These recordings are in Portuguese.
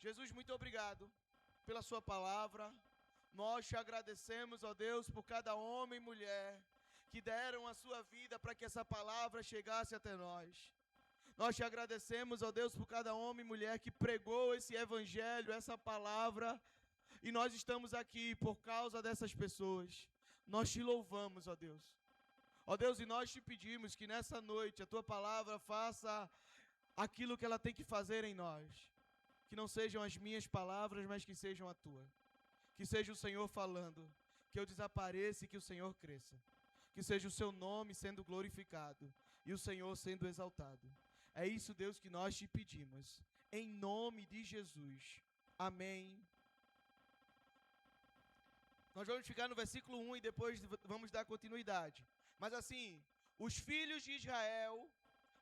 Jesus, muito obrigado pela sua palavra. Nós te agradecemos, ó Deus, por cada homem e mulher que deram a sua vida para que essa palavra chegasse até nós. Nós te agradecemos, ó Deus, por cada homem e mulher que pregou esse evangelho, essa palavra, e nós estamos aqui por causa dessas pessoas. Nós te louvamos, ó Deus. Ó Deus, e nós te pedimos que nessa noite a tua palavra faça aquilo que ela tem que fazer em nós. Que não sejam as minhas palavras, mas que sejam a tua. Que seja o Senhor falando, que eu desapareça e que o Senhor cresça. Que seja o seu nome sendo glorificado e o Senhor sendo exaltado. É isso, Deus, que nós te pedimos. Em nome de Jesus. Amém. Nós vamos ficar no versículo 1 e depois vamos dar continuidade. Mas assim, os filhos de Israel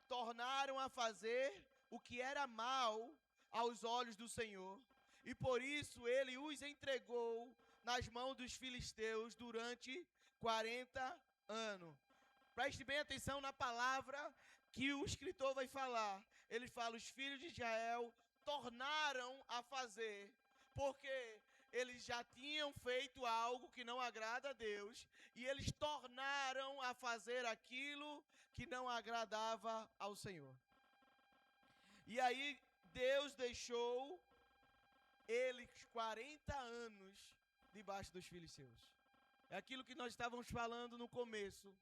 tornaram a fazer o que era mal aos olhos do Senhor, e por isso ele os entregou nas mãos dos filisteus durante 40 anos. Preste bem atenção na palavra que o escritor vai falar. Ele fala, os filhos de Israel tornaram a fazer, porque eles já tinham feito algo que não agrada a Deus, e eles tornaram a fazer aquilo que não agradava ao Senhor. E aí Deus deixou eles 40 anos debaixo dos filisteus. É aquilo que nós estávamos falando no começo.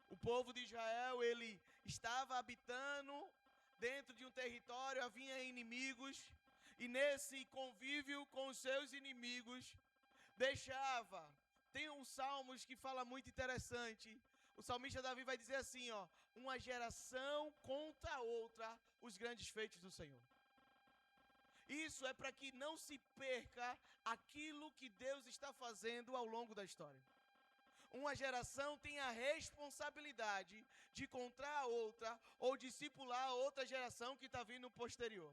O povo de Israel, ele estava habitando dentro de um território, havia inimigos, e nesse convívio com os seus inimigos, deixava. Tem um Salmos que fala muito interessante. O salmista Davi vai dizer assim, ó, uma geração contra a outra os grandes feitos do Senhor. Isso é para que não se perca aquilo que Deus está fazendo ao longo da história. Uma geração tem a responsabilidade de contar a outra ou discipular a outra geração que está vindo posterior.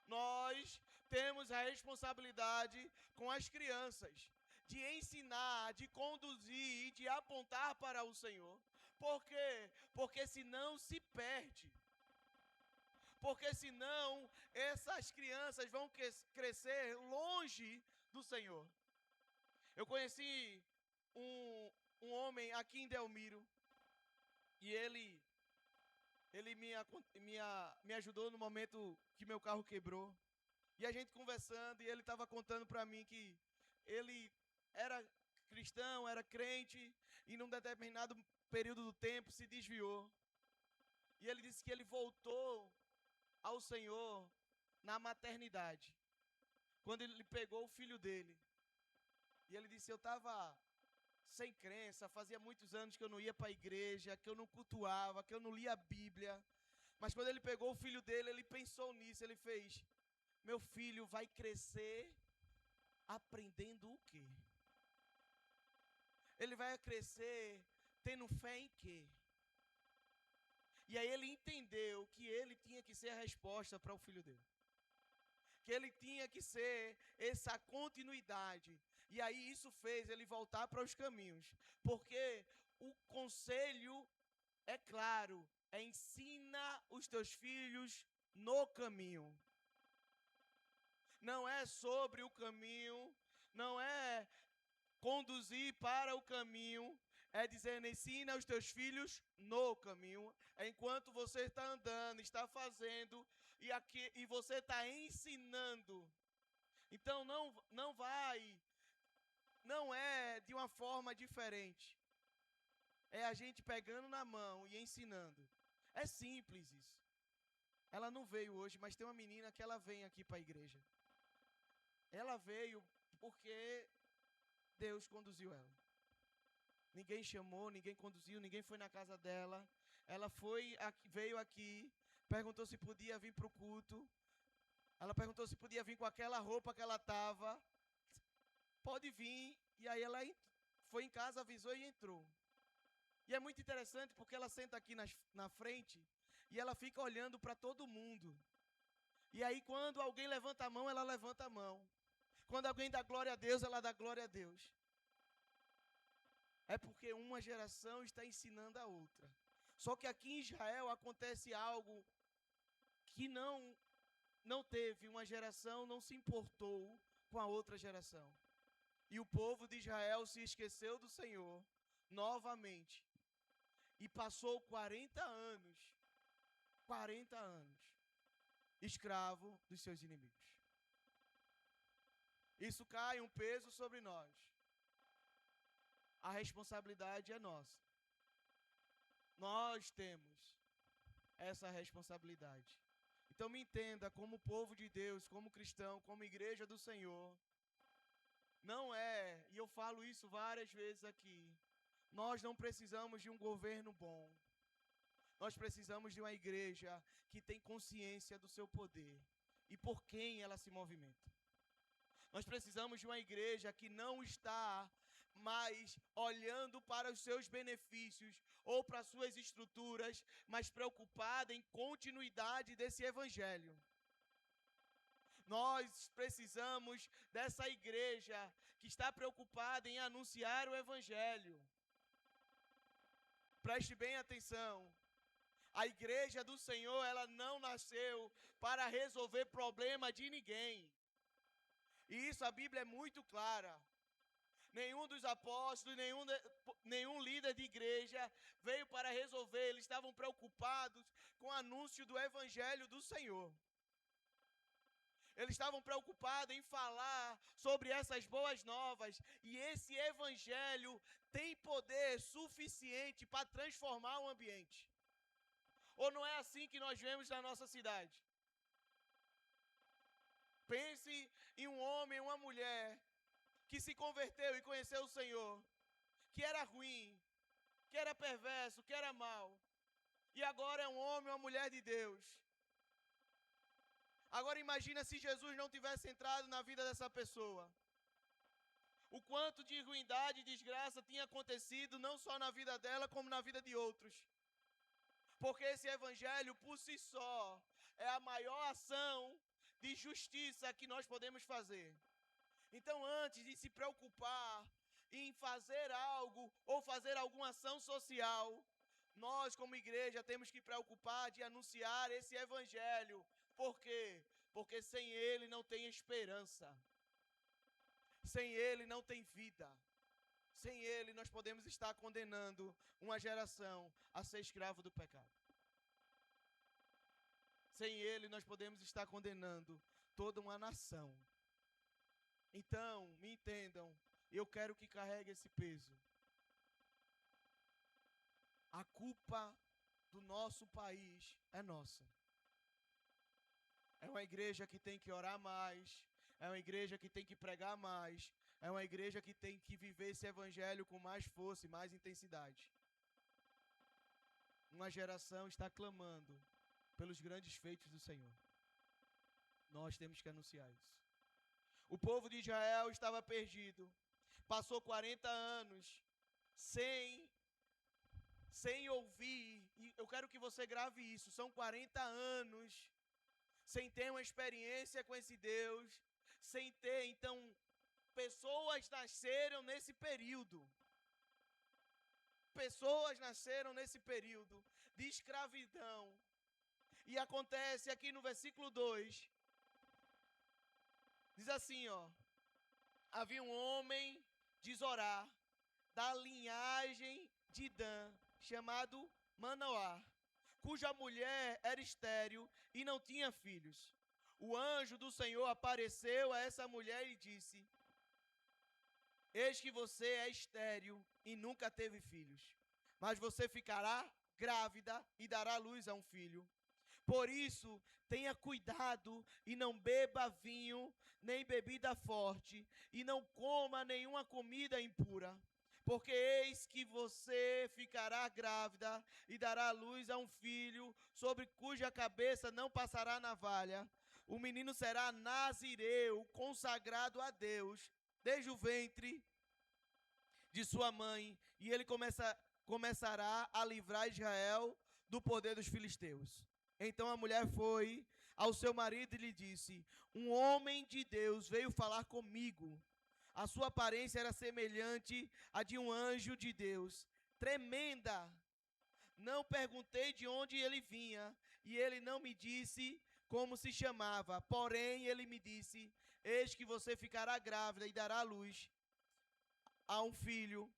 Nós temos a responsabilidade com as crianças de ensinar, de conduzir e de apontar para o Senhor. Por quê? Porque senão se perde. Porque senão essas crianças vão crescer longe do Senhor. Eu conheci um homem aqui em Delmiro e ele me ajudou no momento que meu carro quebrou. E a gente conversando, e ele estava contando para mim que ele era cristão, era crente, e num determinado período do tempo se desviou. E ele disse que ele voltou ao Senhor na maternidade, quando ele pegou o filho dele. E ele disse, eu estava sem crença, fazia muitos anos que eu não ia para a igreja, que eu não cultuava, que eu não lia a Bíblia. Mas quando ele pegou o filho dele, ele pensou nisso, ele fez, meu filho vai crescer aprendendo o quê? Ele vai crescer tendo fé em quê? E aí ele entendeu que ele tinha que ser a resposta para o filho dele. Que ele tinha que ser essa continuidade. E aí isso fez ele voltar para os caminhos. Porque o conselho, é claro, é ensina os teus filhos no caminho. Não é sobre o caminho, não é conduzir para o caminho, é dizer, ensina os teus filhos no caminho, enquanto você está andando, está fazendo, e você está ensinando. Então não é de uma forma diferente. É a gente pegando na mão e ensinando. É simples isso. Ela não veio hoje, mas tem uma menina que ela vem aqui para a igreja. Ela veio porque Deus conduziu ela. Ninguém chamou, ninguém conduziu, ninguém foi na casa dela. Ela veio aqui, perguntou se podia vir para o culto. Ela perguntou se podia vir com aquela roupa que ela estava. Pode vir. E aí ela foi em casa, avisou e entrou. E é muito interessante porque ela senta aqui na frente e ela fica olhando para todo mundo. E aí quando alguém levanta a mão, ela levanta a mão. Quando alguém dá glória a Deus, ela dá glória a Deus. É porque uma geração está ensinando a outra. Só que aqui em Israel acontece algo que não uma geração não se importou com a outra geração. E o povo de Israel se esqueceu do Senhor novamente. E passou 40 anos, escravo dos seus inimigos. Isso cai um peso sobre nós. A responsabilidade é nossa. Nós temos essa responsabilidade. Então me entenda, como povo de Deus, como cristão, como igreja do Senhor, não é, e eu falo isso várias vezes aqui, nós não precisamos de um governo bom. Nós precisamos de uma igreja que tem consciência do seu poder e por quem ela se movimenta. Nós precisamos de uma igreja que não está mais olhando para os seus benefícios ou para as suas estruturas, mas preocupada em continuidade desse evangelho. Nós precisamos dessa igreja que está preocupada em anunciar o evangelho. Preste bem atenção. A igreja do Senhor, ela não nasceu para resolver problema de ninguém. E isso a Bíblia é muito clara. Nenhum dos apóstolos, nenhum líder de igreja veio para resolver. Eles estavam preocupados com o anúncio do evangelho do Senhor. Eles estavam preocupados em falar sobre essas boas novas. E esse evangelho tem poder suficiente para transformar o ambiente. Ou não é assim que nós vemos na nossa cidade? Pense em um homem, uma mulher que se converteu e conheceu o Senhor, que era ruim, que era perverso, que era mau, e agora é um homem, uma mulher de Deus. Agora imagina se Jesus não tivesse entrado na vida dessa pessoa. O quanto de ruindade e desgraça tinha acontecido não só na vida dela, como na vida de outros. Porque esse evangelho por si só é a maior ação de justiça que nós podemos fazer. Então, antes de se preocupar em fazer algo ou fazer alguma ação social, nós como igreja temos que preocupar de anunciar esse evangelho. Por quê? Porque sem ele não tem esperança. Sem ele não tem vida. Sem ele nós podemos estar condenando uma geração a ser escravo do pecado. Sem ele nós podemos estar condenando toda uma nação. Então, me entendam, eu quero que carregue esse peso. A culpa do nosso país é nossa. É uma igreja que tem que orar mais, é uma igreja que tem que pregar mais, é uma igreja que tem que viver esse evangelho com mais força e mais intensidade. Uma geração está clamando pelos grandes feitos do Senhor. Nós temos que anunciar isso. O povo de Israel estava perdido. Passou 40 anos sem ouvir. E eu quero que você grave isso. São 40 anos sem ter uma experiência com esse Deus. Sem ter, então, pessoas nasceram nesse período. Pessoas nasceram nesse período de escravidão. E acontece aqui no versículo 2. Diz assim, ó. Havia um homem de Zorá, da linhagem de Dan, chamado Manoá, cuja mulher era estéril e não tinha filhos. O anjo do Senhor apareceu a essa mulher e disse: eis que você é estéril e nunca teve filhos, mas você ficará grávida e dará luz a um filho. Por isso, tenha cuidado e não beba vinho, nem bebida forte, e não coma nenhuma comida impura. Porque eis que você ficará grávida e dará luz a um filho, sobre cuja cabeça não passará navalha. O menino será nazireu, consagrado a Deus, desde o ventre de sua mãe, e ele começará a livrar Israel do poder dos filisteus. Então a mulher foi ao seu marido e lhe disse: um homem de Deus veio falar comigo. A sua aparência era semelhante à de um anjo de Deus, tremenda. Não perguntei de onde ele vinha, e ele não me disse como se chamava. Porém, ele me disse: eis que você ficará grávida e dará à luz a um filho.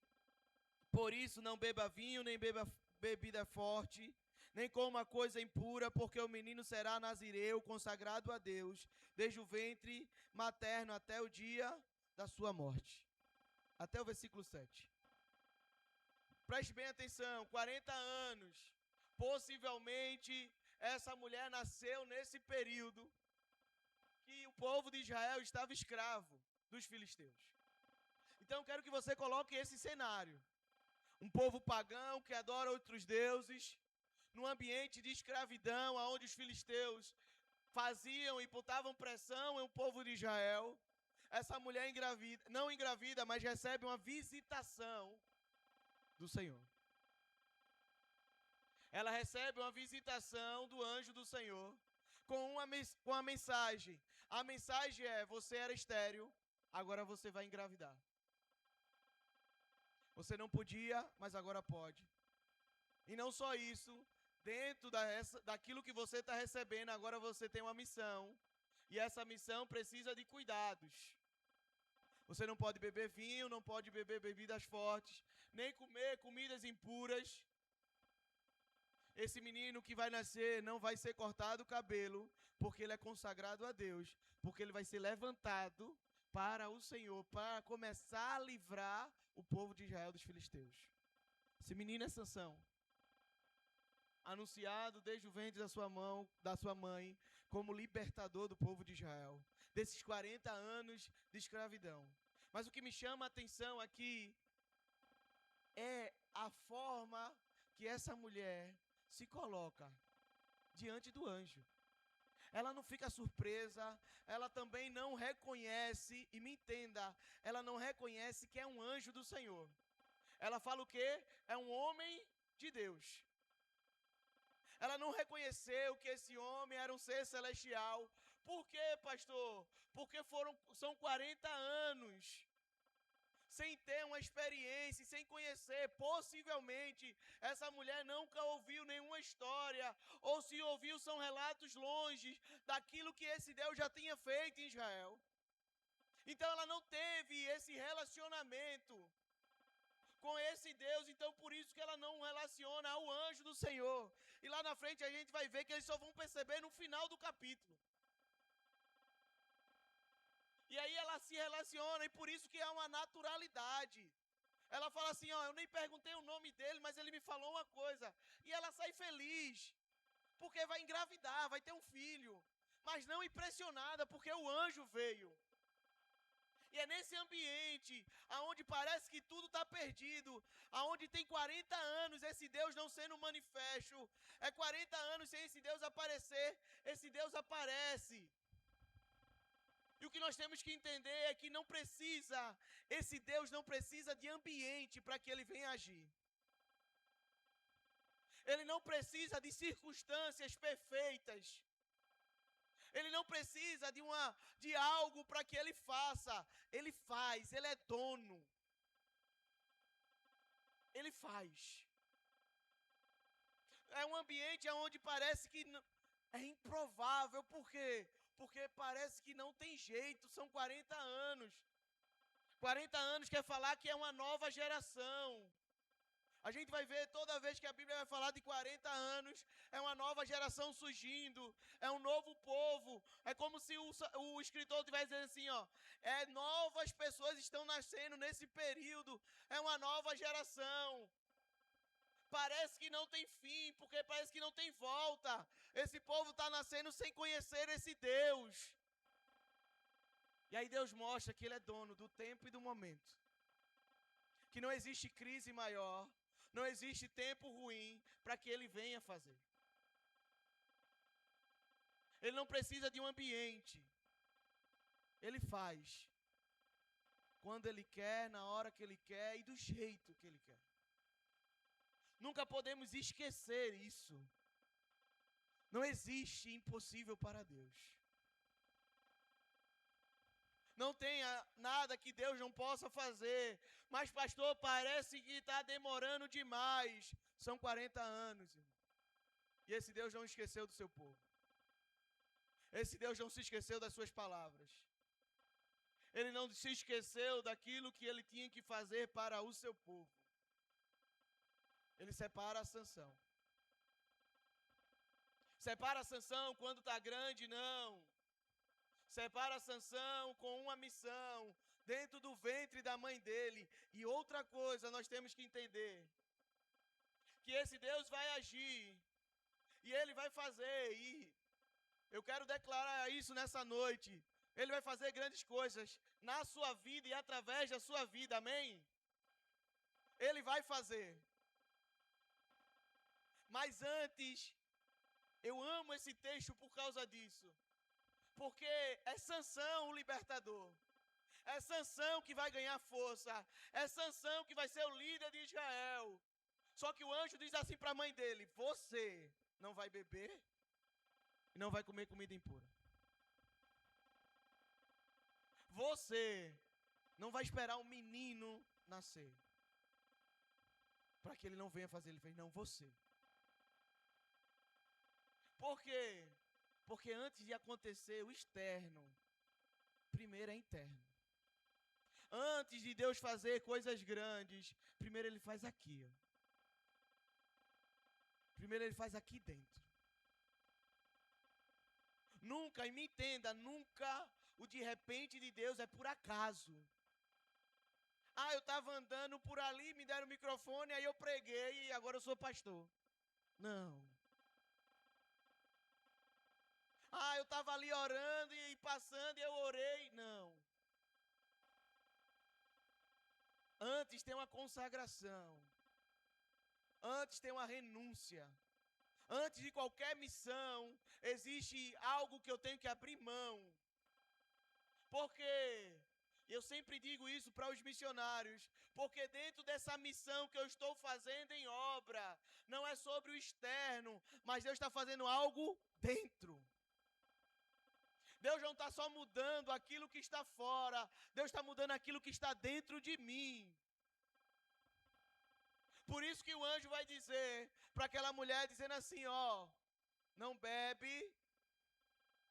Por isso, não beba vinho, nem beba bebida forte, nem coma coisa impura, porque o menino será nazireu, consagrado a Deus, desde o ventre materno até o dia da sua morte. Até o versículo 7. Preste bem atenção, 40 anos. Possivelmente, essa mulher nasceu nesse período que o povo de Israel estava escravo dos filisteus. Então, quero que você coloque esse cenário. Um povo pagão que adora outros deuses, num ambiente de escravidão, onde os filisteus faziam e botavam pressão em um povo de Israel. Essa mulher engravida, não engravida, mas recebe uma visitação do Senhor. Ela recebe uma visitação do anjo do Senhor com a mensagem. A mensagem é: você era estéril, agora você vai engravidar. Você não podia, mas agora pode. E não só isso, dentro daquilo que você está recebendo, agora você tem uma missão. E essa missão precisa de cuidados. Você não pode beber vinho, não pode beber bebidas fortes, nem comer comidas impuras. Esse menino que vai nascer não vai ser cortado o cabelo, porque ele é consagrado a Deus, porque ele vai ser levantado para o Senhor, para começar a livrar o povo de Israel dos filisteus. Esse menino é Sansão, anunciado desde o ventre da sua mãe, como libertador do povo de Israel, desses 40 anos de escravidão. Mas o que me chama a atenção aqui é a forma que essa mulher se coloca diante do anjo. Ela não fica surpresa, ela também não reconhece, e me entenda, ela não reconhece que é um anjo do Senhor. Ela fala o quê? É um homem de Deus. Ela não reconheceu que esse homem era um ser celestial. Por quê, pastor? Porque são 40 anos sem ter uma experiência, sem conhecer. Possivelmente, essa mulher nunca ouviu nenhuma história, ou se ouviu, são relatos longe daquilo que esse Deus já tinha feito em Israel. Então, ela não teve esse relacionamento com esse Deus, então por isso que ela não relaciona ao anjo do Senhor. E lá na frente a gente vai ver que eles só vão perceber no final do capítulo. E aí ela se relaciona, e por isso que é uma naturalidade. Ela fala assim: ó, eu nem perguntei o nome dele, mas ele me falou uma coisa. E ela sai feliz, porque vai engravidar, vai ter um filho. Mas não impressionada, porque o anjo veio. E é nesse ambiente, onde parece que tudo está perdido, onde tem 40 anos esse Deus não sendo manifesto, é 40 anos sem esse Deus aparecer, esse Deus aparece. E o que nós temos que entender é que esse Deus não precisa de ambiente para que ele venha agir. Ele não precisa de circunstâncias perfeitas. Ele não precisa de algo para que ele faça. Ele faz, ele é dono. Ele faz. É um ambiente onde parece que é improvável. Por quê? Porque parece que não tem jeito. São 40 anos. 40 anos quer falar que é uma nova geração. A gente vai ver toda vez que a Bíblia vai falar de 40 anos, é uma nova geração surgindo, é um novo povo. É como se o escritor estivesse dizendo assim, ó, novas pessoas estão nascendo nesse período, é uma nova geração. Parece que não tem fim, porque parece que não tem volta. Esse povo está nascendo sem conhecer esse Deus. E aí Deus mostra que ele é dono do tempo e do momento. Que não existe crise maior, não existe tempo ruim para que ele venha fazer. Ele não precisa de um ambiente. Ele faz. Quando ele quer, na hora que ele quer e do jeito que ele quer. Nunca podemos esquecer isso. Não existe impossível para Deus. Não tem nada que Deus não possa fazer. Mas, pastor, parece que está demorando demais. São 40 anos, irmão. E esse Deus não esqueceu do seu povo. Esse Deus não se esqueceu das suas palavras. Ele não se esqueceu daquilo que ele tinha que fazer para o seu povo. Ele separa a Sansão. Separa a Sansão quando está grande, não. Separa Sansão com uma missão dentro do ventre da mãe dele. E outra coisa nós temos que entender, que esse Deus vai agir e ele vai fazer, e eu quero declarar isso nessa noite. Ele vai fazer grandes coisas na sua vida e através da sua vida, amém? Ele vai fazer. Mas antes, eu amo esse texto por causa disso. Porque é Sansão o libertador. É Sansão que vai ganhar força. É Sansão que vai ser o líder de Israel. Só que o anjo diz assim para a mãe dele: você não vai beber e não vai comer comida impura. Você não vai esperar um menino nascer para que ele não venha fazer. Ele fez: não, você. Por quê? Porque antes de acontecer o externo, primeiro é interno. Antes de Deus fazer coisas grandes, primeiro ele faz aqui, ó. Primeiro ele faz aqui dentro. Nunca, e me entenda, nunca o de repente de Deus é por acaso. Ah, eu estava andando por ali, me deram o microfone, aí eu preguei e agora eu sou pastor. Não. Ah, eu estava ali orando e passando e eu orei. Não. Antes tem uma consagração. Antes tem uma renúncia. Antes de qualquer missão, existe algo que eu tenho que abrir mão. Porque eu sempre digo isso para os missionários, porque dentro dessa missão que eu estou fazendo em obra, não é sobre o externo, mas Deus está fazendo algo dentro. Deus não está só mudando aquilo que está fora, Deus está mudando aquilo que está dentro de mim. Por isso que o anjo vai dizer para aquela mulher, dizendo assim, ó, não bebe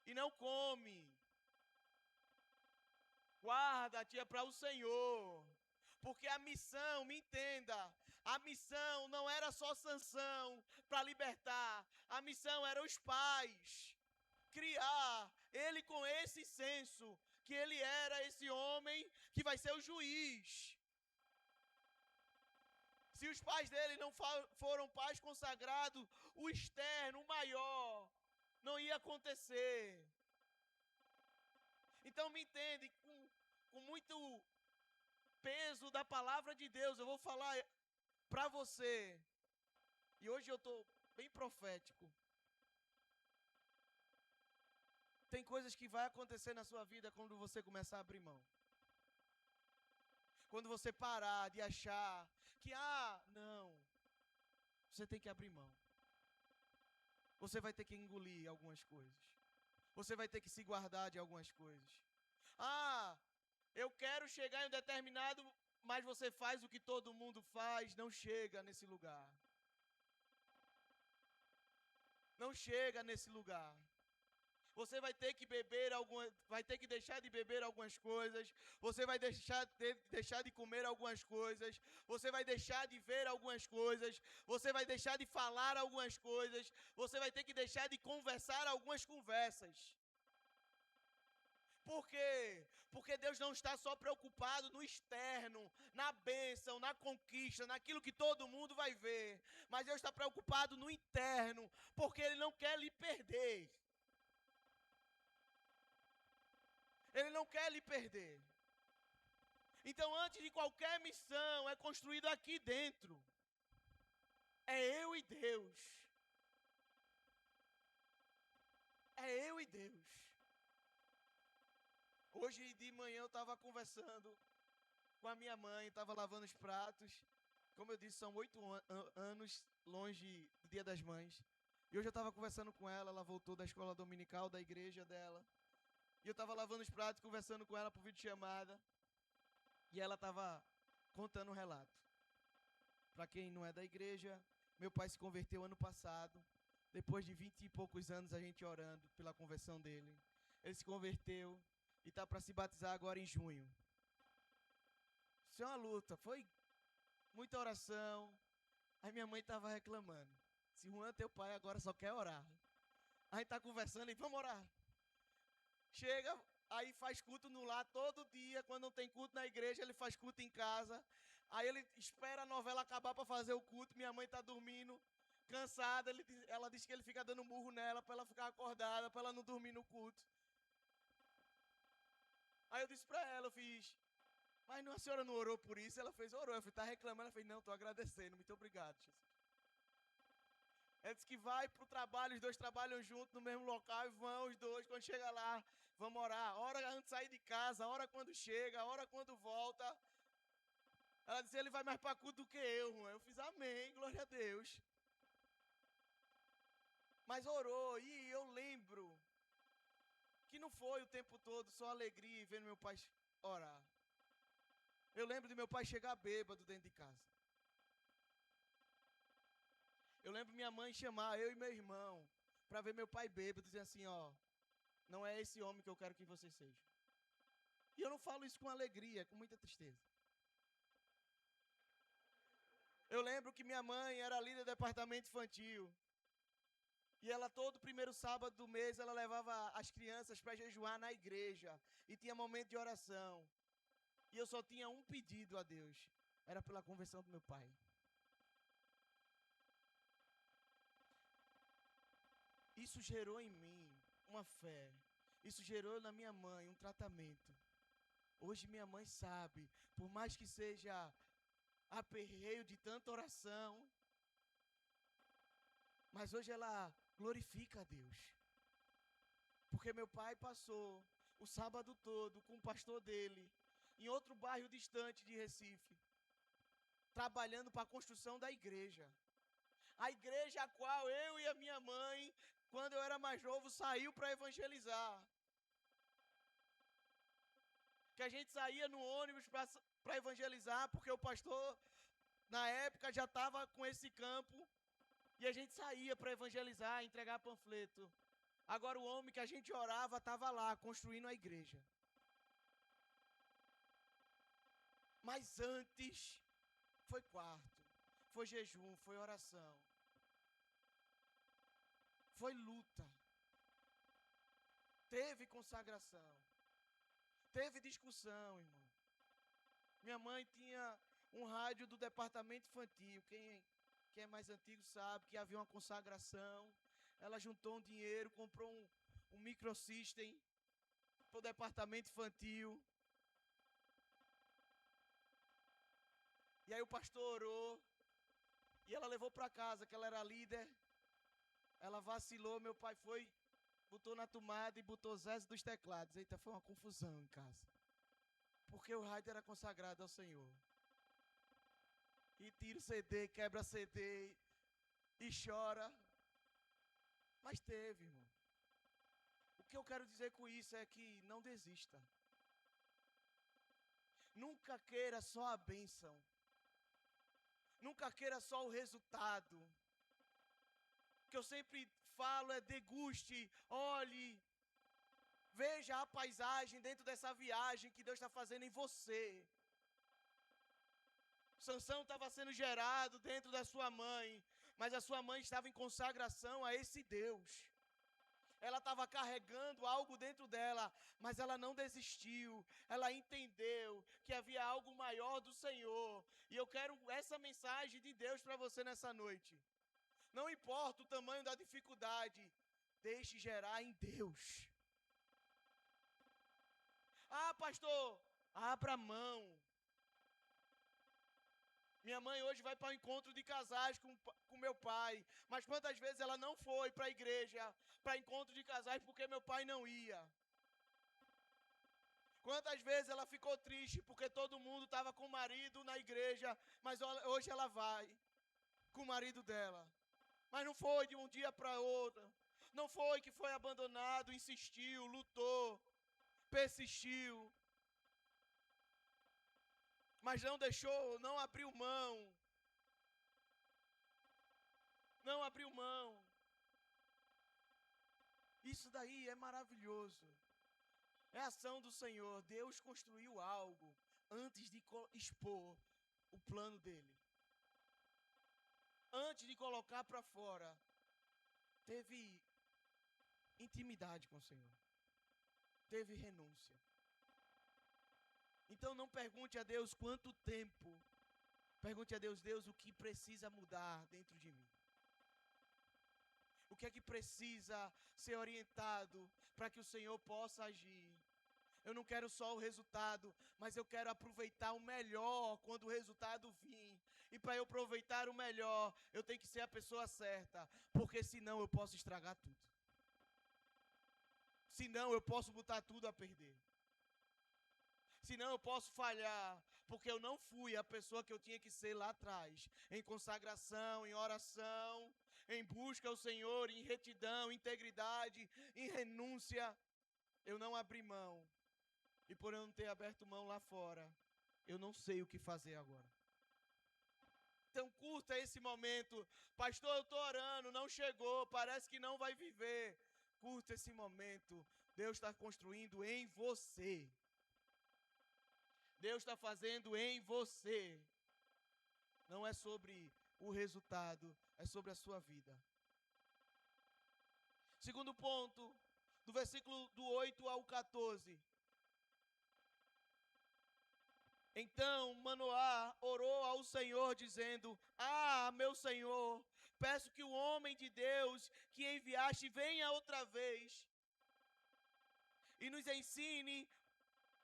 e não come. Guarda-te é para o Senhor. Porque a missão, me entenda, a missão não era só Sansão para libertar. A missão era os pais. Criar ele com esse senso, que ele era esse homem que vai ser o juiz. Se os pais dele não foram pais consagrados, o externo, o maior, não ia acontecer. Então me entende, com muito peso da palavra de Deus, eu vou falar para você. E hoje eu estou bem profético. Tem coisas que vai acontecer na sua vida quando você começar a abrir mão. Quando você parar de achar que, não. Você tem que abrir mão. Você vai ter que engolir algumas coisas. Você vai ter que se guardar de algumas coisas. Eu quero chegar em um determinado, mas você faz o que todo mundo faz, não chega nesse lugar. Não chega nesse lugar. Você vai ter que vai ter que deixar de beber algumas coisas, você vai deixar de comer algumas coisas, você vai deixar de ver algumas coisas, você vai deixar de falar algumas coisas, você vai ter que deixar de conversar algumas conversas. Por quê? Porque Deus não está só preocupado no externo, na bênção, na conquista, naquilo que todo mundo vai ver, mas Deus está preocupado no interno, porque Ele não quer lhe perder. Ele não quer lhe perder. Então, antes de qualquer missão, é construído aqui dentro. É eu e Deus. É eu e Deus. Hoje de manhã eu estava conversando com a minha mãe, estava lavando os pratos. Como eu disse, são 8 anos longe do Dia das Mães. E hoje eu estava conversando com ela, ela voltou da escola dominical, da igreja dela. E eu estava lavando os pratos, conversando com ela por videochamada. E ela estava contando um relato. Para quem não é da igreja, meu pai se converteu ano passado. Depois de 20 e poucos anos a gente orando pela conversão dele. Ele se converteu e está para se batizar agora em junho. Isso é uma luta, foi muita oração. Aí minha mãe estava reclamando. Se Juan, teu pai, agora só quer orar. A gente está conversando e vamos orar. Chega, aí faz culto no lar todo dia. Quando não tem culto na igreja, ele faz culto em casa. Aí ele espera a novela acabar para fazer o culto. Minha mãe está dormindo, cansada. Ela diz que ele fica dando um murro nela para ela ficar acordada, para ela não dormir no culto. Aí eu disse para ela, eu fiz, mas não, a senhora não orou por isso? Ela fez, orou. Eu falei, tá reclamando? Ela fez, não, estou agradecendo, muito obrigado, Jesus. Ela disse que vai para o trabalho, os dois trabalham juntos no mesmo local e vão os dois, quando chega lá, vamos orar. Ora antes de sair de casa, ora quando chega, ora quando volta. Ela disse, ele vai mais para culto do que eu, Juan. Eu fiz, amém, glória a Deus. Mas orou, e eu lembro que não foi o tempo todo só alegria vendo meu pai orar. Eu lembro de meu pai chegar bêbado dentro de casa. Eu lembro minha mãe chamar eu e meu irmão para ver meu pai bêbado, dizer assim, ó, não é esse homem que eu quero que você seja. E eu não falo isso com alegria, é com muita tristeza. Eu lembro que minha mãe era líder do departamento infantil. E ela, todo primeiro sábado do mês, ela levava as crianças para jejuar na igreja. E tinha momento de oração. E eu só tinha um pedido a Deus. Era pela conversão do meu pai. Isso gerou em mim uma fé. Isso gerou na minha mãe um tratamento. Hoje minha mãe sabe, por mais que seja aperreio de tanta oração, mas hoje ela glorifica a Deus. Porque meu pai passou o sábado todo com o pastor dele, em outro bairro distante de Recife, trabalhando para a construção da igreja. A igreja a qual eu e a minha mãe, quando eu era mais novo, saiu para evangelizar. Que a gente saía no ônibus para evangelizar, porque o pastor, na época, já estava com esse campo, e a gente saía para evangelizar, entregar panfleto. Agora o homem que a gente orava estava lá, construindo a igreja. Mas antes, foi quarto, foi jejum, foi oração. Foi luta. Teve consagração. Teve discussão, irmão. Minha mãe tinha um rádio do departamento infantil. Quem é mais antigo sabe que havia uma consagração. Ela juntou um dinheiro, comprou um microsystem para o departamento infantil. E aí o pastor orou. E ela levou para casa, que ela era líder. Ela vacilou, meu pai foi, botou na tomada e botou Zé dos teclados. Eita, foi uma confusão em casa. Porque o rádio era consagrado ao Senhor. E tira o CD, quebra CD e chora. Mas teve, irmão. O que eu quero dizer com isso é que não desista. Nunca queira só a bênção. Nunca queira só o resultado. O que eu sempre falo é deguste, olhe, veja a paisagem dentro dessa viagem que Deus está fazendo em você. Sansão estava sendo gerado dentro da sua mãe, mas a sua mãe estava em consagração a esse Deus. Ela estava carregando algo dentro dela, mas ela não desistiu. Ela entendeu que havia algo maior do Senhor. E eu quero essa mensagem de Deus para você nessa noite. Não importa o tamanho da dificuldade, deixe gerar em Deus. Ah, pastor, abra mão. Minha mãe hoje vai para o encontro de casais com meu pai. Mas quantas vezes ela não foi para a igreja, para encontro de casais, porque meu pai não ia? Quantas vezes ela ficou triste porque todo mundo estava com o marido na igreja, mas hoje ela vai com o marido dela. Mas não foi de um dia para outro. Não foi que foi abandonado, insistiu, lutou, persistiu. Mas não deixou, não abriu mão. Não abriu mão. Isso daí é maravilhoso. É a ação do Senhor. Deus construiu algo antes de expor o plano dele. Antes de colocar para fora, teve intimidade com o Senhor. Teve renúncia. Então não pergunte a Deus quanto tempo. Pergunte a Deus, Deus, o que precisa mudar dentro de mim? O que é que precisa ser orientado para que o Senhor possa agir? Eu não quero só o resultado, mas eu quero aproveitar o melhor quando o resultado vir. E para eu aproveitar o melhor, eu tenho que ser a pessoa certa, porque senão eu posso estragar tudo. Senão eu posso botar tudo a perder. Senão eu posso falhar, porque eu não fui a pessoa que eu tinha que ser lá atrás. Em consagração, em oração, em busca ao Senhor, em retidão, integridade, em renúncia. Eu não abri mão. E por eu não ter aberto mão lá fora, eu não sei o que fazer agora. Então curta esse momento. Pastor, eu estou orando, não chegou, parece que não vai viver. Curta esse momento. Deus está construindo em você. Deus está fazendo em você. Não é sobre o resultado, é sobre a sua vida. Segundo ponto, do versículo do 8 ao 14. Então Manoá orou ao Senhor, dizendo: Ah, meu Senhor, peço que o homem de Deus que enviaste venha outra vez e nos ensine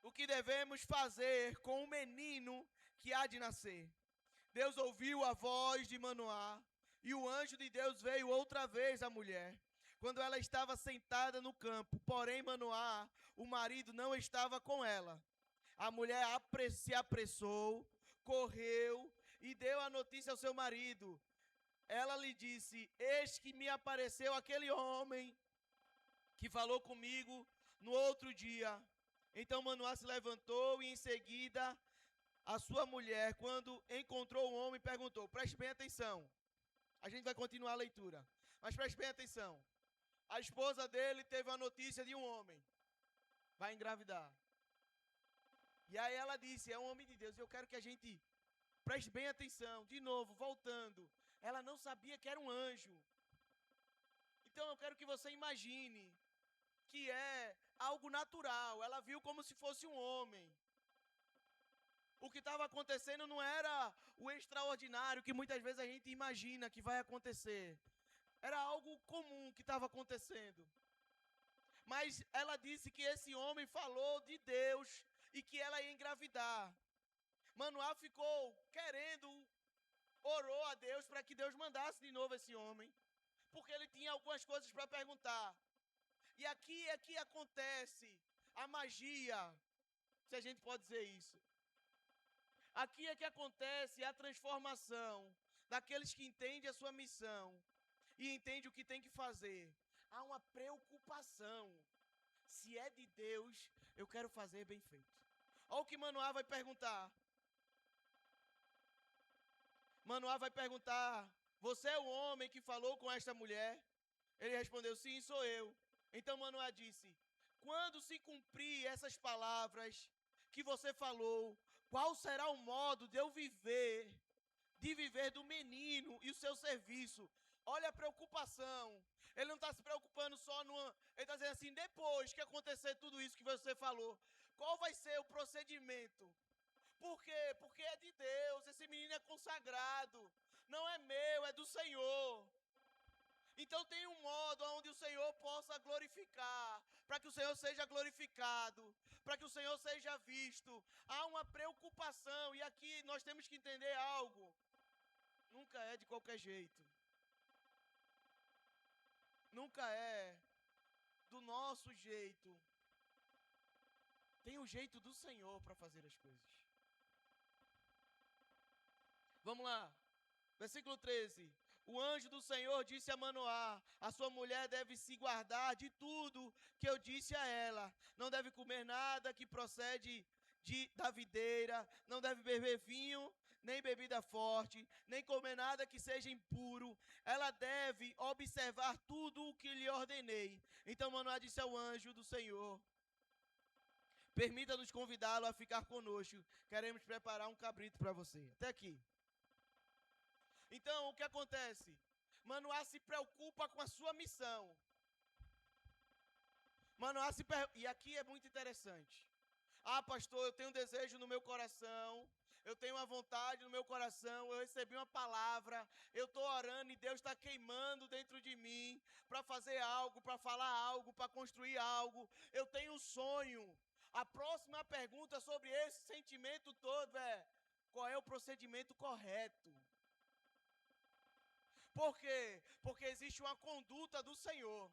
o que devemos fazer com o menino que há de nascer. Deus ouviu a voz de Manoá, e o anjo de Deus veio outra vez à mulher, quando ela estava sentada no campo. Porém, Manoá, o marido, não estava com ela. A mulher se apressou, correu e deu a notícia ao seu marido. Ela lhe disse: Eis que me apareceu aquele homem que falou comigo no outro dia. Então Manoá se levantou e em seguida a sua mulher, quando encontrou o homem, perguntou. Preste bem atenção. A gente vai continuar a leitura, mas preste bem atenção. A esposa dele teve a notícia de um homem. Vai engravidar. E aí ela disse, é um homem de Deus, eu quero que a gente preste bem atenção. De novo, voltando. Ela não sabia que era um anjo. Então eu quero que você imagine que é algo natural. Ela viu como se fosse um homem. O que estava acontecendo não era o extraordinário que muitas vezes a gente imagina que vai acontecer. Era algo comum que estava acontecendo. Mas ela disse que esse homem falou de Deus e que ela ia engravidar. Manoá ficou querendo, orou a Deus para que Deus mandasse de novo esse homem, porque ele tinha algumas coisas para perguntar. E aqui é que acontece a magia, se a gente pode dizer isso. Aqui é que acontece a transformação daqueles que entendem a sua missão e entendem o que tem que fazer. Há uma preocupação. Se é de Deus, eu quero fazer bem feito. Olha o que Manoá vai perguntar. Manoá vai perguntar: você é o homem que falou com esta mulher? Ele respondeu: sim, sou eu. Então Manoá disse: quando se cumprir essas palavras que você falou, qual será o modo de eu viver, do menino e o seu serviço? Olha a preocupação. Ele não está se preocupando só numa... Ele está dizendo assim, depois que acontecer tudo isso que você falou, qual vai ser o procedimento? Por quê? Porque é de Deus, esse menino é consagrado. Não é meu, é do Senhor. Então tem um modo onde o Senhor possa glorificar, para que o Senhor seja glorificado, para que o Senhor seja visto. Há uma preocupação, e aqui nós temos que entender algo. Nunca é de qualquer jeito. Nunca é do nosso jeito. Tem o jeito do Senhor para fazer as coisas. Vamos lá. Versículo 13. O anjo do Senhor disse a Manoá: a sua mulher deve se guardar de tudo que eu disse a ela. Não deve comer nada que procede da videira, não deve beber vinho nem bebida forte, nem comer nada que seja impuro. Ela deve observar tudo o que lhe ordenei. Então Manoá disse ao anjo do Senhor: permita-nos convidá-lo a ficar conosco. Queremos preparar um cabrito para você. Até aqui. Então, o que acontece? Manoá se preocupa com a sua missão. Manoá se E aqui é muito interessante. Ah, pastor, eu tenho um desejo no meu coração, eu tenho uma vontade no meu coração, eu recebi uma palavra, eu estou orando e Deus está queimando dentro de mim para fazer algo, para falar algo, para construir algo. Eu tenho um sonho. A próxima pergunta sobre esse sentimento todo é: qual é o procedimento correto? Por quê? Porque existe uma conduta do Senhor.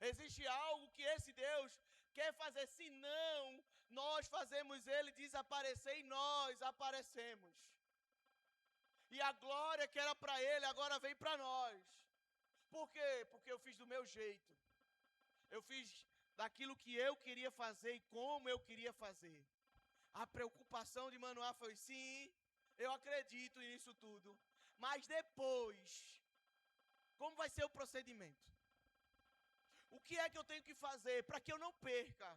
Existe algo que esse Deus quer fazer, senão nós fazemos ele desaparecer e nós aparecemos. E a glória que era para ele agora vem para nós. Por quê? Porque eu fiz do meu jeito. Eu fiz daquilo que eu queria fazer e como eu queria fazer. A preocupação de Manoá foi: sim, eu acredito nisso tudo. Mas depois, como vai ser o procedimento? O que é que eu tenho que fazer para que eu não perca?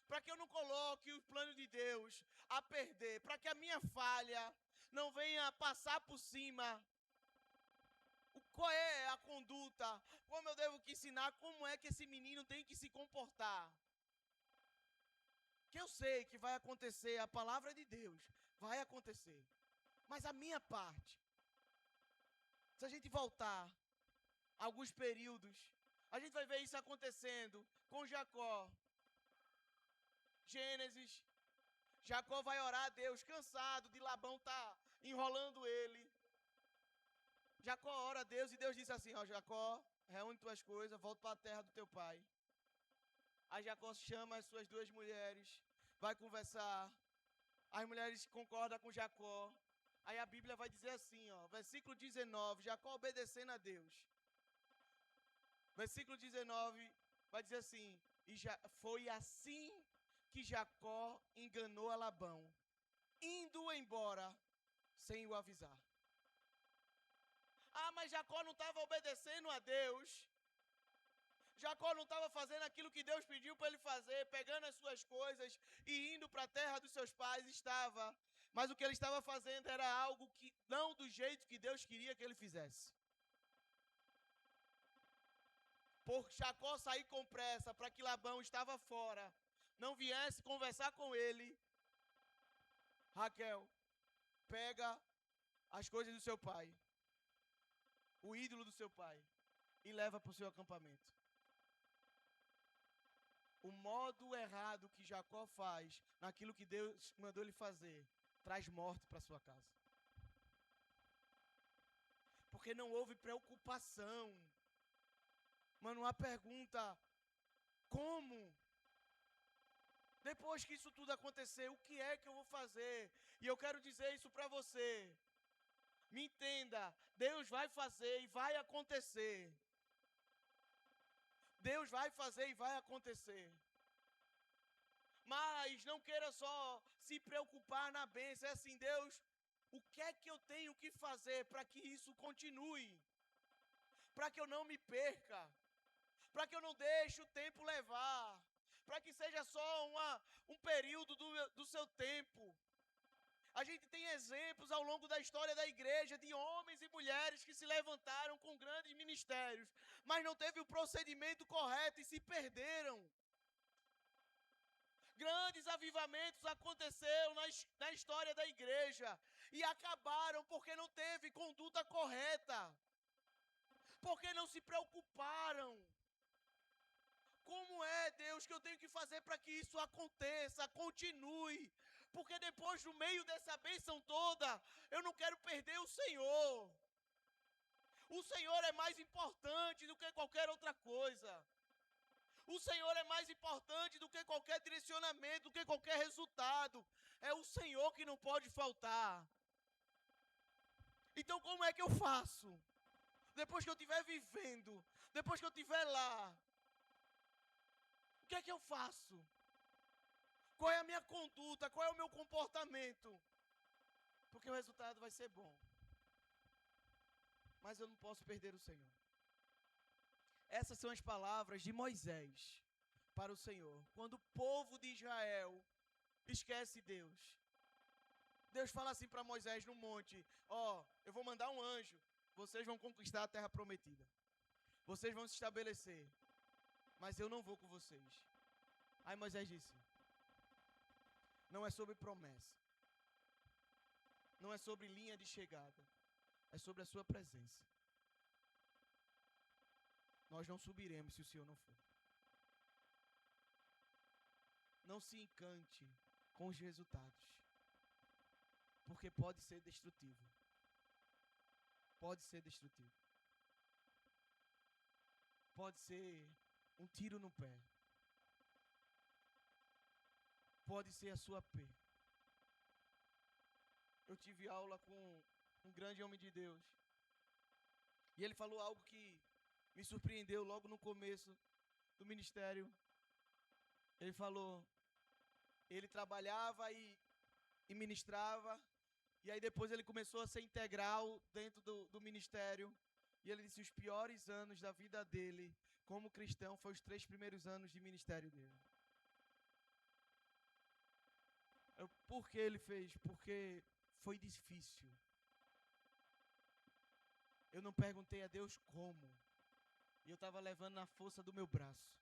Para que eu não coloque o plano de Deus a perder? Para que a minha falha não venha passar por cima? Qual é a conduta? Como eu devo que ensinar? Como é que esse menino tem que se comportar? Que eu sei que vai acontecer, a palavra de Deus vai acontecer. Mas a minha parte, se a gente voltar alguns períodos, a gente vai ver isso acontecendo com Jacó. Gênesis. Jacó vai orar a Deus, cansado de Labão estar enrolando ele. Jacó ora a Deus e Deus diz assim: ó, Jacó, reúne tuas coisas, volta para a terra do teu pai. Aí Jacó chama as suas duas mulheres, vai conversar. As mulheres concordam com Jacó. Aí a Bíblia vai dizer assim, ó, versículo 19, Jacó obedecendo a Deus. Versículo 19 vai dizer assim: e já foi assim que Jacó enganou a Labão, indo embora sem o avisar. Ah, mas Jacó não estava obedecendo a Deus. Jacó não estava fazendo aquilo que Deus pediu para ele fazer, pegando as suas coisas e indo para a terra dos seus pais. Estava. Mas o que ele estava fazendo era algo que não do jeito que Deus queria que ele fizesse. Por Jacó sair com pressa para que Labão estava fora, não viesse conversar com ele, Raquel pega as coisas do seu pai, o ídolo do seu pai, e leva para o seu acampamento. O modo errado que Jacó faz naquilo que Deus mandou ele fazer traz morte para sua casa. Porque não houve preocupação. Manoá pergunta: como? Depois que isso tudo acontecer, o que é que eu vou fazer? E eu quero dizer isso para você. Me entenda, Deus vai fazer e vai acontecer. Deus vai fazer e vai acontecer. Mas não queira só se preocupar na bênção. É assim: Deus, o que é que eu tenho que fazer para que isso continue? Para que eu não me perca? Para que eu não deixe o tempo levar? Para que seja só um período do seu tempo? A gente tem exemplos ao longo da história da igreja de homens e mulheres que se levantaram com grandes ministérios, mas não teve o procedimento correto e se perderam. Grandes avivamentos aconteceram na história da igreja e acabaram porque não teve conduta correta, porque não se preocuparam. Como é, Deus, que eu tenho que fazer para que isso aconteça, continue? Porque depois, no meio dessa bênção toda, eu não quero perder o Senhor. O Senhor é mais importante do que qualquer outra coisa. O Senhor é mais importante do que qualquer direcionamento, do que qualquer resultado. É o Senhor que não pode faltar. Então, como é que eu faço? Depois que eu estiver vivendo, depois que eu estiver lá, o que é que eu faço? Qual é a minha conduta? Qual é o meu comportamento? porque o resultado vai ser bom. Mas eu não posso perder o Senhor. Essas são as palavras de Moisés para o Senhor. Quando o povo de Israel esquece Deus. Deus fala assim para Moisés no monte: ó, eu vou mandar um anjo. Vocês vão conquistar a terra prometida. Vocês vão se estabelecer. Mas eu não vou com vocês. Aí Moisés disse: não é sobre promessa. Não é sobre linha de chegada. É sobre a sua presença. Nós não subiremos se o Senhor não for. Não se encante com os resultados. Porque pode ser destrutivo. Pode ser destrutivo. Pode ser um tiro no pé. Pode ser a sua perda. Eu tive aula com um grande homem de Deus. E ele falou algo que me surpreendeu logo no começo do ministério. Ele falou, ele trabalhava e ministrava, e aí depois ele começou a ser integral dentro do ministério. E ele disse, os piores anos da vida dele como cristão foram os 3 primeiros anos de ministério dele. Por que ele fez? Porque foi difícil. Eu não perguntei a Deus como. E eu estava levando na força do meu braço.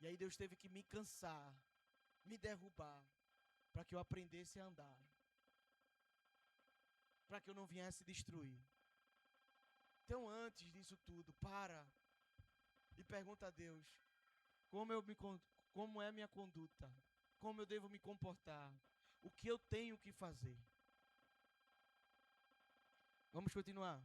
E aí Deus teve que me cansar, me derrubar, para que eu aprendesse a andar. Para que eu não viesse destruir. Então antes disso tudo, para e pergunta a Deus, como é minha conduta? Como eu devo me comportar? O que eu tenho que fazer? Vamos continuar.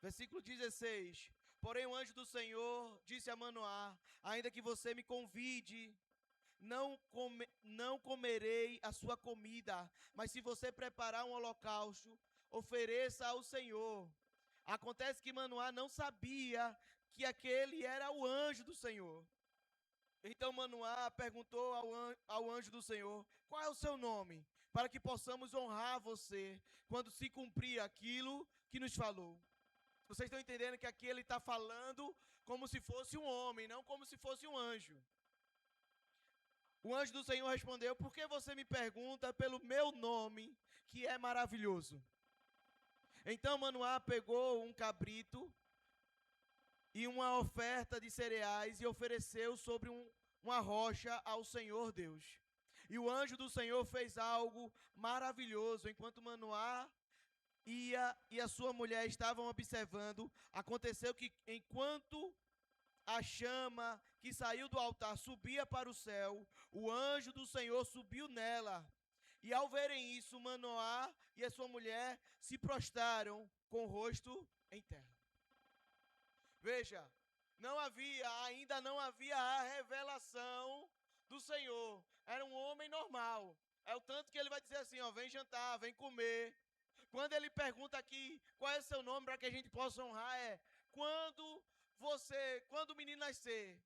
Versículo 16. Porém o anjo do Senhor disse a Manoá, ainda que você me convide, não comerei a sua comida, mas se você preparar um holocausto, ofereça ao Senhor. Acontece que Manoá não sabia que aquele era o anjo do Senhor. Então Manoá perguntou ao anjo do Senhor, qual é o seu nome? Para que possamos honrar você quando se cumprir aquilo que nos falou. Vocês estão entendendo que aqui ele está falando como se fosse um homem, não como se fosse um anjo. O anjo do Senhor respondeu, por que você me pergunta pelo meu nome, que é maravilhoso? Então Manoá pegou um cabrito e uma oferta de cereais e ofereceu sobre uma rocha ao Senhor Deus. E o anjo do Senhor fez algo maravilhoso. Enquanto Manoá e a sua mulher estavam observando, aconteceu que enquanto a chama que saiu do altar subia para o céu, o anjo do Senhor subiu nela. E ao verem isso, Manoá e a sua mulher se prostraram com o rosto em terra. Veja, ainda não havia a revelação do Senhor. Era um homem normal. É o tanto que ele vai dizer assim, ó, vem jantar, vem comer. Quando ele pergunta aqui, qual é o seu nome para que a gente possa honrar, quando o menino nascer,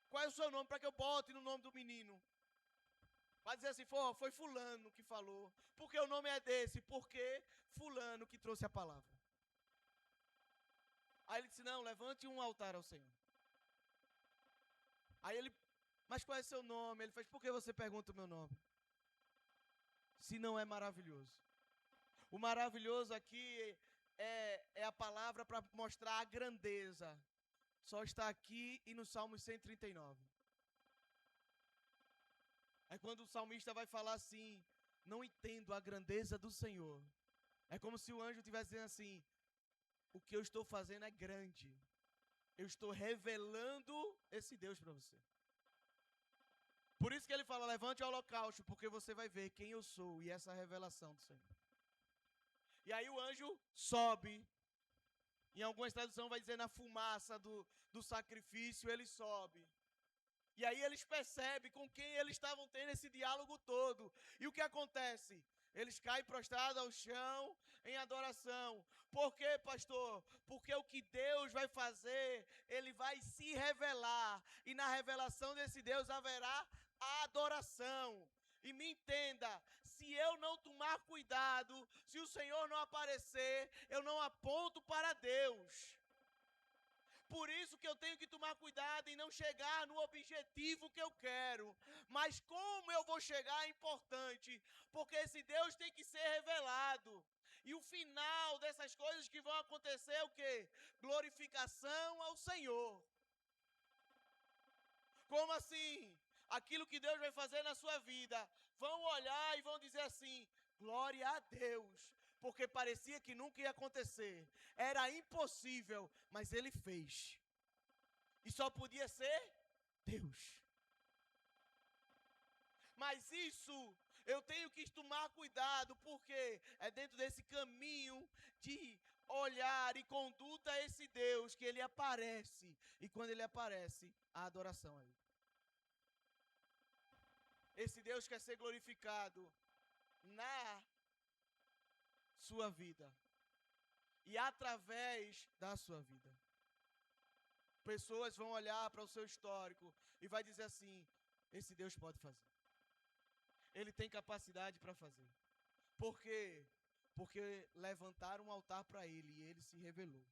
qual é o seu nome para que eu bote no nome do menino? Vai dizer assim, foi fulano que falou. Porque o nome é desse? Porque fulano que trouxe a palavra. Aí ele disse, não, levante um altar ao Senhor. Aí ele, mas qual é seu nome? Ele fez, por que você pergunta o meu nome? Se não é maravilhoso. O maravilhoso aqui é a palavra para mostrar a grandeza. Só está aqui e no Salmo 139. É quando o salmista vai falar assim, não entendo a grandeza do Senhor. É como se o anjo estivesse dizendo assim, o que eu estou fazendo é grande. Eu estou revelando esse Deus para você. Por isso que ele fala, levante o holocausto, porque você vai ver quem eu sou e essa revelação do Senhor. E aí o anjo sobe. Em algumas traduções vai dizer na fumaça do sacrifício, ele sobe. E aí eles percebem com quem eles estavam tendo esse diálogo todo. E o que acontece? Eles caem prostrados ao chão em adoração. Por quê, pastor? Porque o que Deus vai fazer, ele vai se revelar. E na revelação desse Deus haverá a adoração. E me entenda, se eu não tomar cuidado, se o Senhor não aparecer, eu não aponto para Deus. Por isso que eu tenho que tomar cuidado em não chegar no objetivo que eu quero. Mas como eu vou chegar é importante, porque esse Deus tem que ser revelado. E o final dessas coisas que vão acontecer é o quê? Glorificação ao Senhor. Como assim? Aquilo que Deus vai fazer na sua vida. Vão olhar e vão dizer assim: glória a Deus. Porque parecia que nunca ia acontecer. Era impossível, mas Ele fez. E só podia ser Deus. Mas isso eu tenho que tomar cuidado, porque é dentro desse caminho de olhar e conduta a esse Deus que Ele aparece. E quando Ele aparece, a adoração aí. Esse Deus quer ser glorificado na sua vida e através da sua vida. Pessoas vão olhar para o seu histórico e vai dizer assim: esse Deus pode fazer. Ele tem capacidade para fazer. Por quê? Porque levantaram um altar para ele e ele se revelou.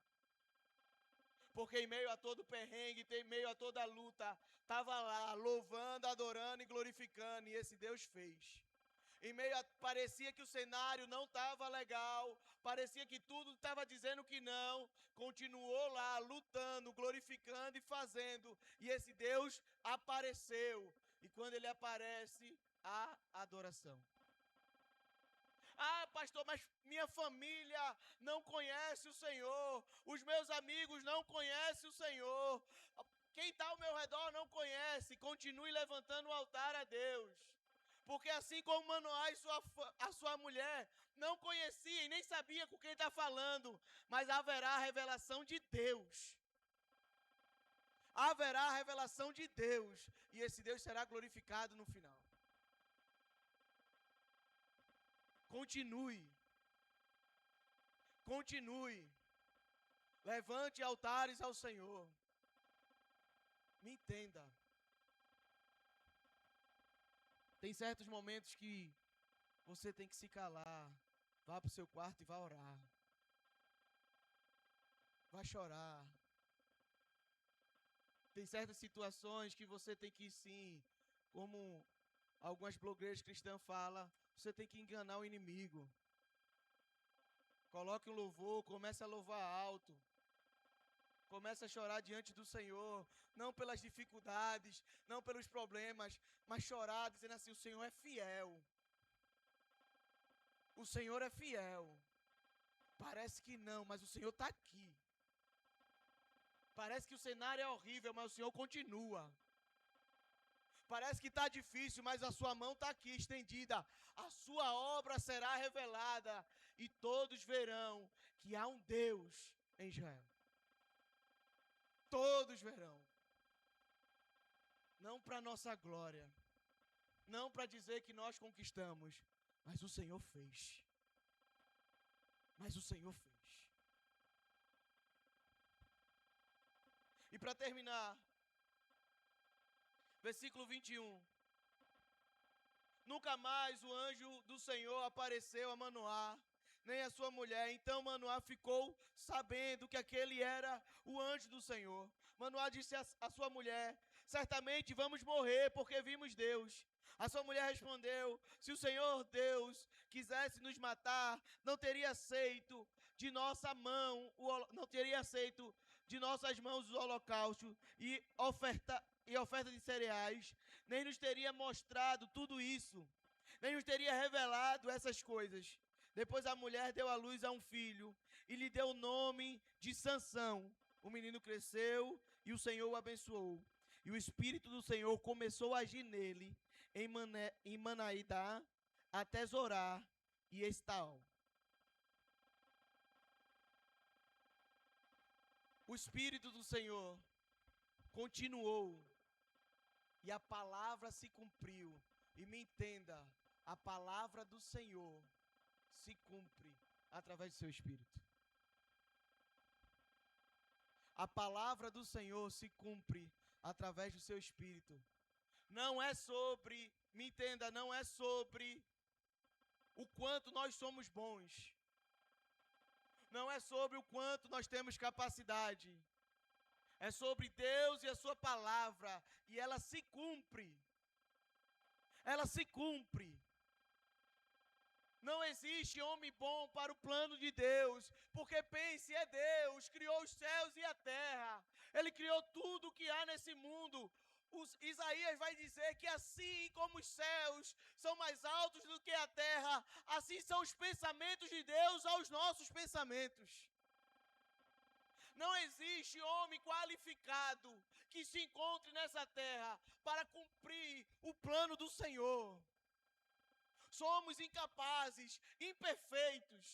Porque em meio a todo perrengue, em meio a toda luta, estava lá louvando, adorando e glorificando, e esse Deus fez. Em meio a, parecia que o cenário não estava legal, parecia que tudo estava dizendo que não, continuou lá lutando, glorificando e fazendo, e esse Deus apareceu. E quando ele aparece, há adoração. Ah, pastor, mas minha família não conhece o Senhor, os meus amigos não conhecem o Senhor, quem está ao meu redor não conhece. Continue levantando o altar a Deus. Porque assim como Manoá e a sua mulher não conhecia e nem sabia com quem está falando, mas haverá a revelação de Deus. Haverá a revelação de Deus, e esse Deus será glorificado no final. Continue. Continue. Levante altares ao Senhor. Me entenda. Tem certos momentos que você tem que se calar. Vá para o seu quarto e vá orar. Vá chorar. Tem certas situações que você tem que, sim, como algumas blogueiras cristãs falam, você tem que enganar o inimigo. Coloque um louvor, comece a louvar alto. Comece a chorar diante do Senhor, não pelas dificuldades, não pelos problemas, mas chorar dizendo assim: o Senhor é fiel. O Senhor é fiel. Parece que não, mas o Senhor está aqui. Parece que o cenário é horrível, mas o Senhor continua. Parece que está difícil, mas a sua mão está aqui estendida. A sua obra será revelada e todos verão que há um Deus em Israel. Todos verão. Não para nossa glória, não para dizer que nós conquistamos, mas o Senhor fez. Mas o Senhor fez. E para terminar, versículo 21. Nunca mais o anjo do Senhor apareceu a Manoá, nem a sua mulher. Então Manoá ficou sabendo que aquele era o anjo do Senhor. Manoá disse à sua mulher: certamente vamos morrer, porque vimos Deus. A sua mulher respondeu: se o Senhor Deus quisesse nos matar, não teria aceito de nossa mão, não teria aceito de nossas mãos o holocausto e oferta de cereais, nem nos teria mostrado tudo isso, nem nos teria revelado essas coisas. Depois a mulher deu à luz a um filho e lhe deu o nome de Sansão. O menino cresceu e o Senhor o abençoou. E o Espírito do Senhor começou a agir nele, em Manaidá, até Zorá e Estaol. O Espírito do Senhor continuou e a palavra se cumpriu. E me entenda, a palavra do Senhor se cumpre através do seu Espírito. A palavra do Senhor se cumpre através do seu Espírito. Não é sobre, me entenda, não é sobre o quanto nós somos bons. Não é sobre o quanto nós temos capacidade. É sobre Deus e a sua palavra. E ela se cumpre. Ela se cumpre. Não existe homem bom para o plano de Deus. Porque pense, é Deus, criou os céus e a terra. Ele criou tudo o que há nesse mundo. Isaías vai dizer que assim como os céus são mais altos do que a terra, assim são os pensamentos de Deus aos nossos pensamentos. Não existe homem qualificado que se encontre nessa terra para cumprir o plano do Senhor. Somos incapazes, imperfeitos.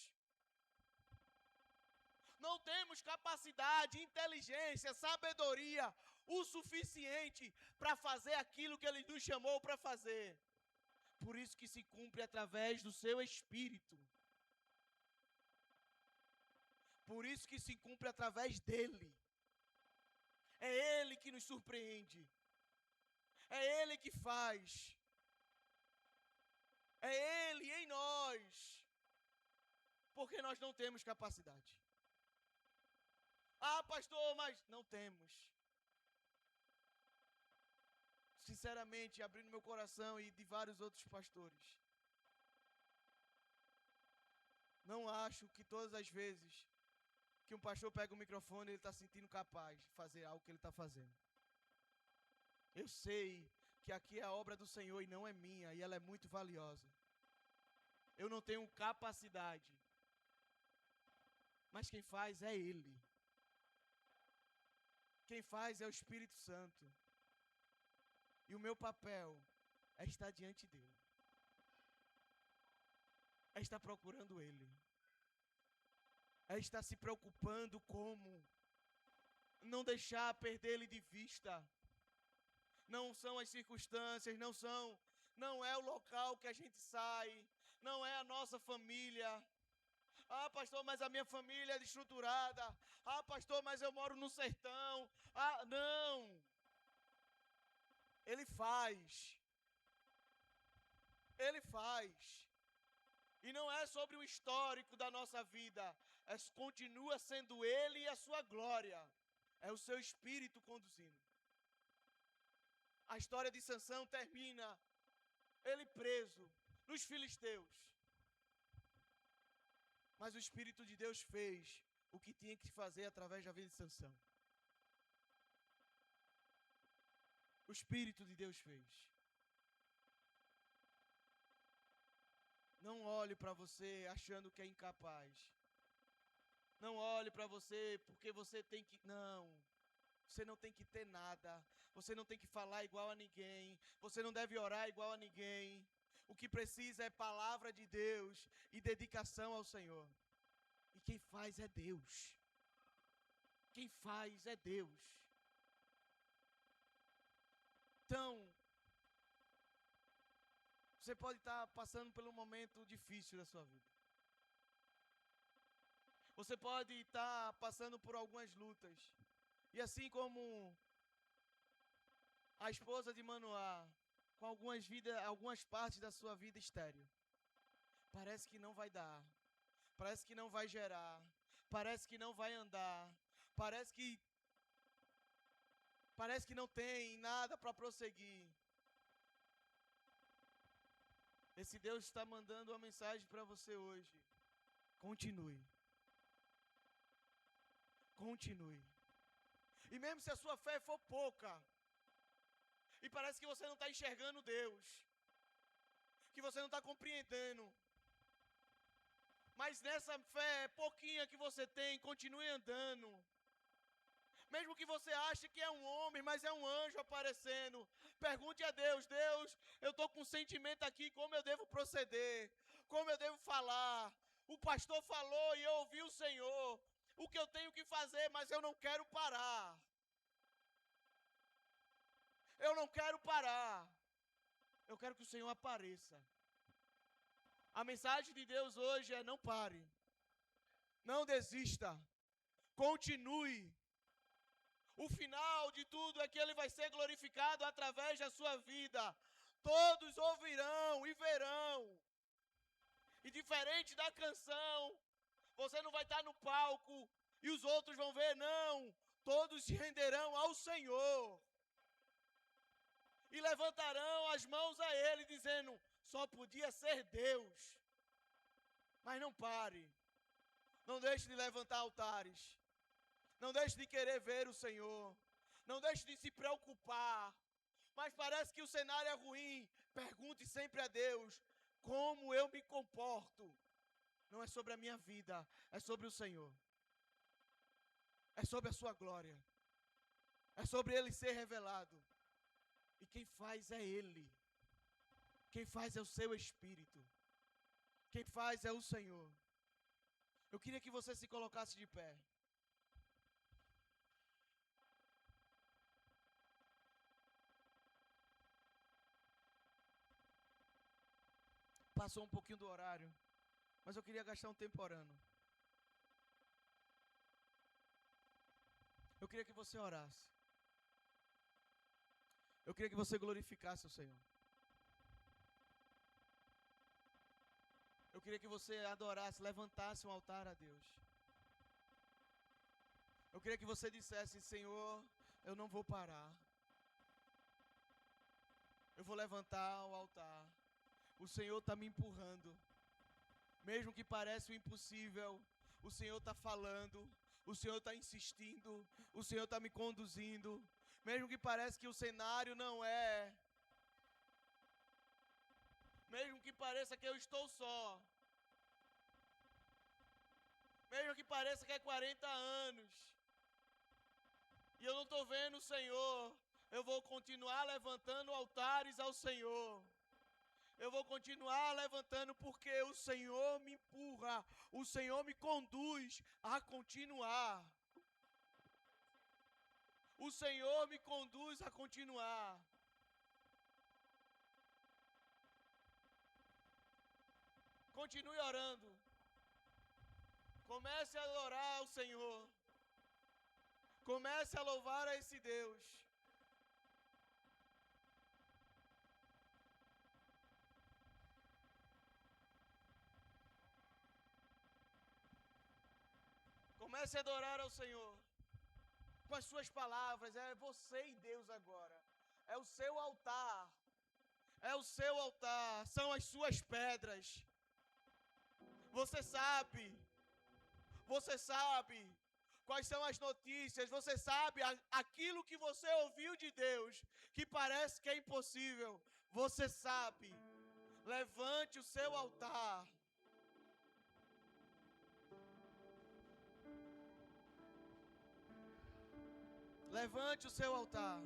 Não temos capacidade, inteligência, sabedoria o suficiente para fazer aquilo que Ele nos chamou para fazer. Por isso que se cumpre através do seu Espírito. Por isso que se cumpre através dEle. É Ele que nos surpreende. É Ele que faz. É Ele em nós. Porque nós não temos capacidade. Ah, pastor, mas não temos. Sinceramente, abrindo meu coração e de vários outros pastores, não acho que todas as vezes que um pastor pega o microfone, ele está sentindo capaz de fazer algo que ele está fazendo. Eu sei que aqui é a obra do Senhor e não é minha, e ela é muito valiosa. Eu não tenho capacidade, mas quem faz é Ele. Quem faz é o Espírito Santo. E o meu papel é estar diante dele. É estar procurando ele. É estar se preocupando como não deixar perder ele de vista. Não são as circunstâncias, não é o local que a gente sai, não é a nossa família. Ah, pastor, mas a minha família é desestruturada. Ah, pastor, mas eu moro no sertão. Ah, não. Ele faz. Ele faz. E não é sobre o histórico da nossa vida. Continua sendo Ele e a sua glória. É o seu Espírito conduzindo. A história de Sansão termina ele preso nos filisteus. Mas o Espírito de Deus fez o que tinha que fazer através da vida de Sansão. O Espírito de Deus fez. Não olhe para você achando que é incapaz. Não olhe para você porque você tem que... Não. Você não tem que ter nada. Você não tem que falar igual a ninguém. Você não deve orar igual a ninguém. O que precisa é palavra de Deus e dedicação ao Senhor. E quem faz é Deus. Quem faz é Deus. Então, você pode estar passando por um momento difícil da sua vida. Você pode estar passando por algumas lutas. E assim como a esposa de Manoá, com algumas partes da sua vida estéril. Parece que não vai dar. Parece que não vai gerar. Parece que não vai andar. Parece que não tem nada para prosseguir. Esse Deus está mandando uma mensagem para você hoje. Continue. Continue. E mesmo se a sua fé for pouca, e parece que você não está enxergando Deus, que você não está compreendendo, mas nessa fé pouquinha que você tem, continue andando. Mesmo que você ache que é um homem, mas é um anjo aparecendo. Pergunte a Deus, Deus, eu estou com um sentimento aqui, como eu devo proceder? Como eu devo falar? O pastor falou e eu ouvi o Senhor. O que eu tenho que fazer, mas eu não quero parar. Eu não quero parar. Eu quero que o Senhor apareça. A mensagem de Deus hoje é: não pare. Não desista. Continue. O final de tudo é que Ele vai ser glorificado através da sua vida. Todos ouvirão e verão. E diferente da canção, você não vai estar no palco e os outros vão ver, não. Todos se renderão ao Senhor. E levantarão as mãos a Ele, dizendo, só podia ser Deus. Mas não pare. Não deixe de levantar altares. Não deixe de querer ver o Senhor. Não deixe de se preocupar. Mas parece que o cenário é ruim. Pergunte sempre a Deus, como eu me comporto? Não é sobre a minha vida, é sobre o Senhor. É sobre a sua glória. É sobre Ele ser revelado. E quem faz é Ele. Quem faz é o seu Espírito. Quem faz é o Senhor. Eu queria que você se colocasse de pé. Passou um pouquinho do horário, mas eu queria gastar um tempo orando. Eu queria que você orasse. Eu queria que você glorificasse o Senhor. Eu queria que você adorasse, levantasse um altar a Deus. Eu queria que você dissesse, Senhor, eu não vou parar. Eu vou levantar o altar. O Senhor está me empurrando. Mesmo que pareça o impossível, o Senhor está falando. O Senhor está insistindo. O Senhor está me conduzindo. Mesmo que pareça que o cenário não é. Mesmo que pareça que eu estou só. Mesmo que pareça que é 40 anos. E eu não estou vendo o Senhor. Eu vou continuar levantando altares ao Senhor. Eu vou continuar levantando porque o Senhor me empurra. O Senhor me conduz a continuar. O Senhor me conduz a continuar. Continue orando. Comece a adorar ao Senhor. Comece a louvar a esse Deus. Comece a adorar ao Senhor. Com as suas palavras, é você e Deus agora. É o seu altar. É o seu altar. São as suas pedras. Você sabe. Você sabe quais são as notícias. Você sabe aquilo que você ouviu de Deus, que parece que é impossível. Você sabe. Levante o seu altar. Levante o seu altar.